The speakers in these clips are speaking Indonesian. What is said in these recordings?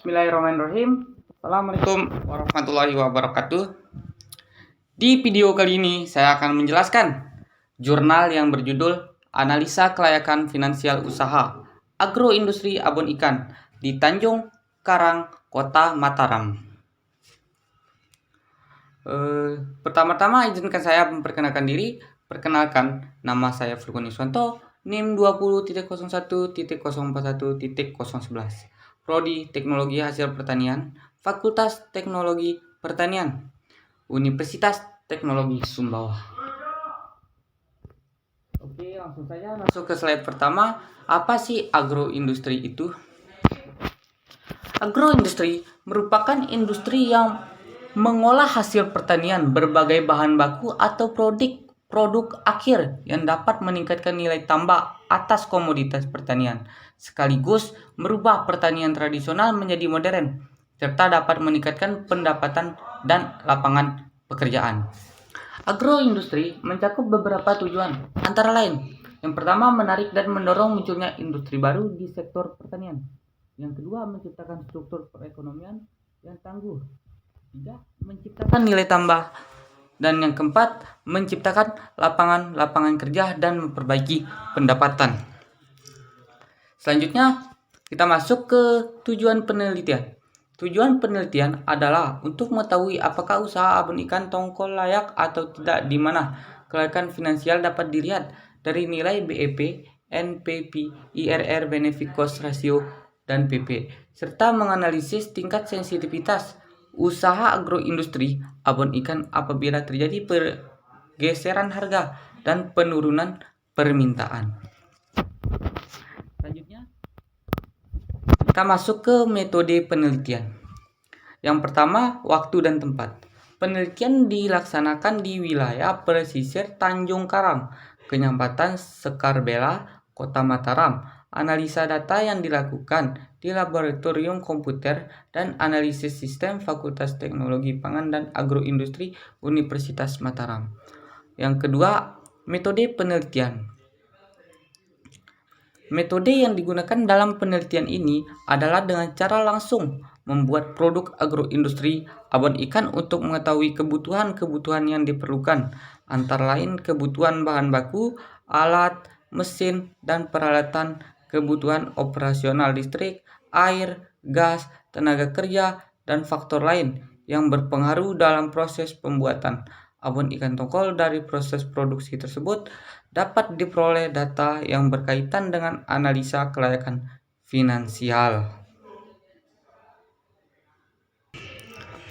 Bismillahirrahmanirrahim. Assalamualaikum warahmatullahi wabarakatuh. Di video kali ini saya akan menjelaskan jurnal yang berjudul Analisa Kelayakan Finansial Usaha Agroindustri Abon Ikan di Tanjung Karang, Kota Mataram. Pertama-tama izinkan saya memperkenalkan diri. Perkenalkan, nama saya Furkon Iswanto, NIM 20.01.041.011. Prodi Teknologi Hasil Pertanian, Fakultas Teknologi Pertanian, Universitas Teknologi Sumbawa. Oke, langsung saja masuk ke slide pertama. Apa sih agroindustri itu? Agroindustri merupakan industri yang mengolah hasil pertanian berbagai bahan baku atau produk akhir yang dapat meningkatkan nilai tambah atas komoditas pertanian, sekaligus merubah pertanian tradisional menjadi modern, serta dapat meningkatkan pendapatan dan lapangan pekerjaan. Agroindustri mencakup beberapa tujuan, antara lain, yang pertama menarik dan mendorong munculnya industri baru di sektor pertanian. Yang kedua, menciptakan struktur perekonomian yang tangguh. Tiga, menciptakan nilai tambah. Dan yang keempat, menciptakan lapangan kerja dan memperbaiki pendapatan. Selanjutnya, kita masuk ke tujuan penelitian. Tujuan penelitian adalah untuk mengetahui apakah usaha abon ikan tongkol layak atau tidak, di mana kelayakan finansial dapat dilihat dari nilai BEP, NPP, IRR, Benefit Cost Ratio, dan PP, serta menganalisis tingkat sensitivitas usaha agroindustri abon ikan apabila terjadi pergeseran harga dan penurunan permintaan. Selanjutnya, kita masuk ke metode penelitian. Yang pertama, waktu dan tempat. Penelitian dilaksanakan di wilayah pesisir Tanjung Karang, Kecamatan Sekarbela, Kota Mataram. Analisa data yang dilakukan di Laboratorium Komputer dan Analisis Sistem Fakultas Teknologi Pangan dan Agroindustri Universitas Mataram. Yang kedua, metode penelitian. Metode yang digunakan dalam penelitian ini adalah dengan cara langsung membuat produk agroindustri abon ikan untuk mengetahui kebutuhan yang diperlukan, antara lain kebutuhan bahan baku, alat, mesin, dan peralatan, kebutuhan operasional listrik, air, gas, tenaga kerja, dan faktor lain yang berpengaruh dalam proses pembuatan abon ikan tongkol. Dari proses produksi tersebut dapat diperoleh data yang berkaitan dengan analisa kelayakan finansial.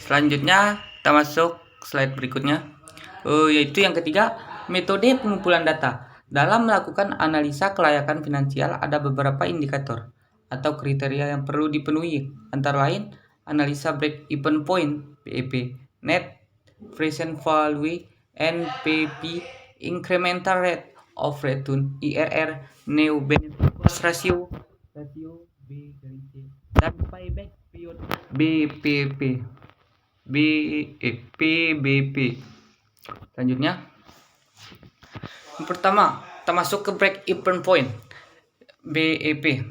Selanjutnya kita masuk slide berikutnya, yaitu yang ketiga, metode pengumpulan data. Dalam melakukan analisa kelayakan finansial ada beberapa indikator atau kriteria yang perlu dipenuhi, antara lain analisa break-even point (BEP), net present value (NPV), incremental rate of return (IRR), new benefit cost ratio B dari C, dan payback period (PBP). Selanjutnya, yang pertama, kita masuk ke break even point. BEP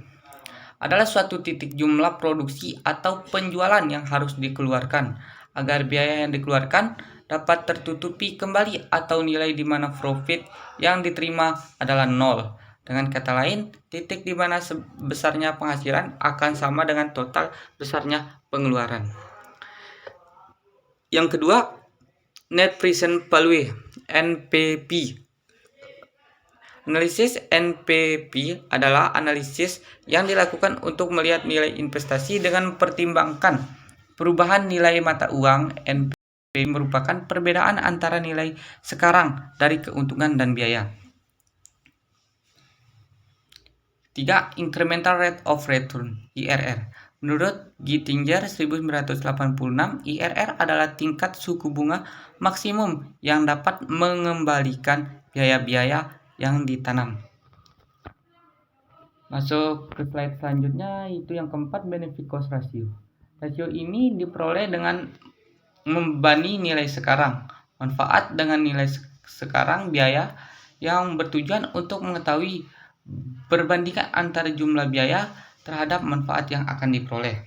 adalah suatu titik jumlah produksi atau penjualan yang harus dikeluarkan agar biaya yang dikeluarkan dapat tertutupi kembali, atau nilai di mana profit yang diterima adalah nol. Dengan kata lain, titik di mana besarnya penghasilan akan sama dengan total besarnya pengeluaran. Yang kedua, net present value (NPV). Analisis NPV adalah analisis yang dilakukan untuk melihat nilai investasi dengan mempertimbangkan perubahan nilai mata uang. NPV merupakan perbedaan antara nilai sekarang dari keuntungan dan biaya. 3. Incremental rate of return (IRR). Menurut Gittinger 1986, IRR adalah tingkat suku bunga maksimum yang dapat mengembalikan biaya-biaya yang ditanam. Masuk ke slide selanjutnya, itu yang keempat, benefit cost ratio. Rasio ini diperoleh dengan membebani nilai sekarang, manfaat dengan nilai sekarang, biaya, yang bertujuan untuk mengetahui perbandingan antara jumlah biaya terhadap manfaat yang akan diperoleh.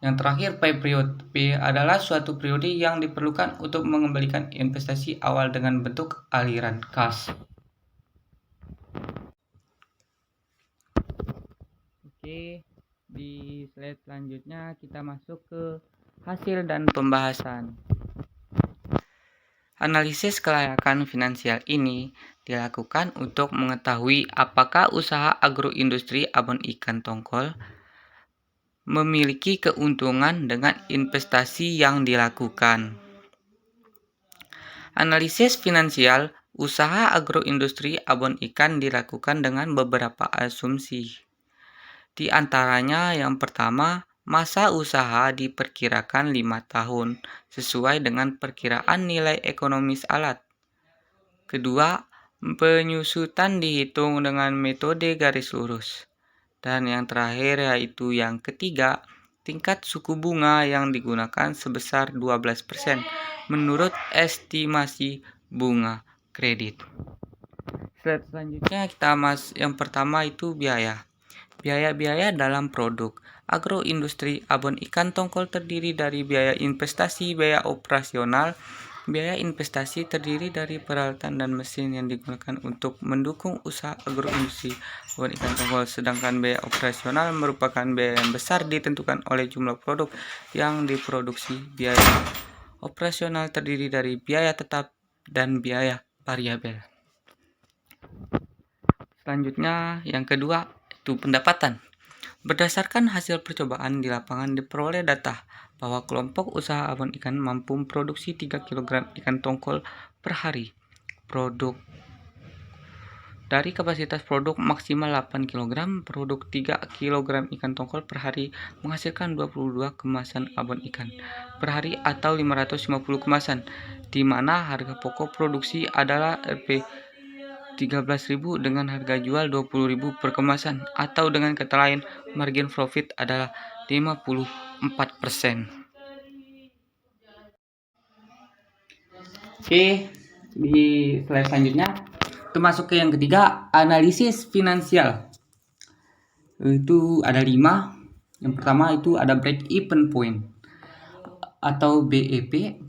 Yang terakhir, pay period. P adalah suatu periode yang diperlukan untuk mengembalikan investasi awal dengan bentuk aliran kas. Oke, di slide selanjutnya kita masuk ke hasil dan pembahasan. Analisis kelayakan finansial ini dilakukan untuk mengetahui apakah usaha agroindustri abon ikan tongkol memiliki keuntungan dengan investasi yang dilakukan. Analisis finansial usaha agroindustri abon ikan dilakukan dengan beberapa asumsi. Di antaranya yang pertama, masa usaha diperkirakan 5 tahun sesuai dengan perkiraan nilai ekonomis alat. Kedua, penyusutan dihitung dengan metode garis lurus. Dan yang terakhir yaitu yang ketiga, tingkat suku bunga yang digunakan sebesar 12% menurut estimasi bunga kredit. Slide selanjutnya yang pertama itu biaya. Biaya-biaya dalam produk agroindustri abon ikan tongkol terdiri dari biaya investasi, biaya operasional. Biaya investasi terdiri dari peralatan dan mesin yang digunakan untuk mendukung usaha agroindustri abon ikan tongkol, sedangkan biaya operasional merupakan biaya yang besar ditentukan oleh jumlah produk yang diproduksi. Biaya operasional terdiri dari biaya tetap dan biaya variabel. Selanjutnya, yang kedua itu pendapatan. Berdasarkan hasil percobaan di lapangan diperoleh data bahwa kelompok usaha abon ikan mampu memproduksi 3 kg ikan tongkol per hari. Dari kapasitas produk maksimal 8 kg, produk 3 kg ikan tongkol per hari menghasilkan 22 kemasan abon ikan per hari atau 550 kemasan, di mana harga pokok produksi adalah Rp 13.000 dengan harga jual 20.000 per kemasan, atau dengan kata lain margin profit adalah 54%. Oke, di slide selanjutnya kita masuk ke yang ketiga, analisis finansial. Itu ada 5. Yang pertama itu ada break even point atau BEP.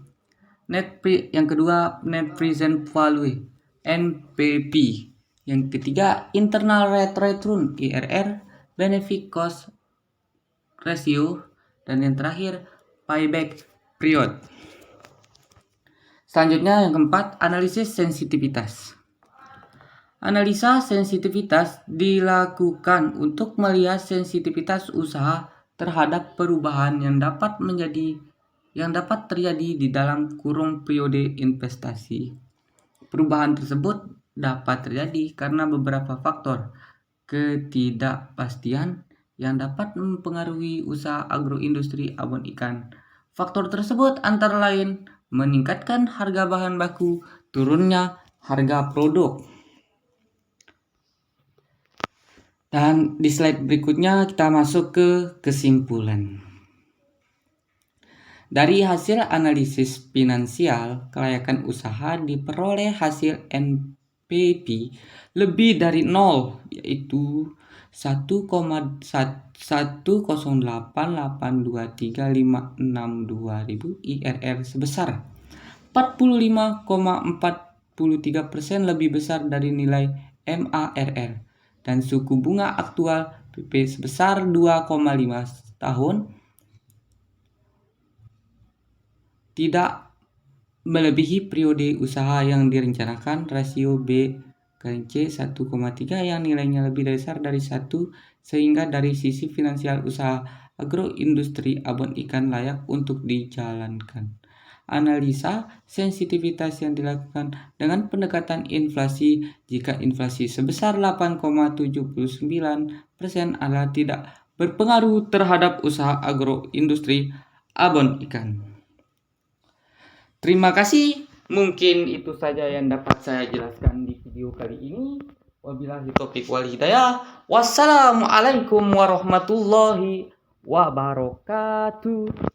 Yang kedua net present value NPV. Yang ketiga internal rate return IRR, benefit cost ratio, dan yang terakhir payback period. Selanjutnya yang keempat, analisis sensitivitas. Analisa sensitivitas dilakukan untuk melihat sensitivitas usaha terhadap perubahan yang dapat terjadi di dalam kurun periode investasi. Perubahan tersebut dapat terjadi karena beberapa faktor ketidakpastian yang dapat mempengaruhi usaha agroindustri abon ikan. Faktor tersebut antara lain meningkatkan harga bahan baku, turunnya harga produk. Dan di slide berikutnya kita masuk ke kesimpulan. Dari hasil analisis finansial kelayakan usaha diperoleh hasil NPV lebih dari 0, yaitu 1,08823562.000 IRR sebesar 45,43% lebih besar dari nilai MARR, dan suku bunga aktual PP sebesar 2,5 tahun tidak melebihi periode usaha yang direncanakan. Rasio B/C 1,3 yang nilainya lebih besar dari 1, sehingga dari sisi finansial usaha agroindustri abon ikan layak untuk dijalankan. Analisa sensitivitas yang dilakukan dengan pendekatan inflasi. Jika inflasi sebesar 8,79% adalah tidak berpengaruh terhadap usaha agroindustri abon ikan. Terima kasih. Mungkin itu saja yang dapat saya jelaskan di video kali ini. Wabillahi taufiq wal hidayah. Wassalamualaikum warahmatullahi wabarakatuh.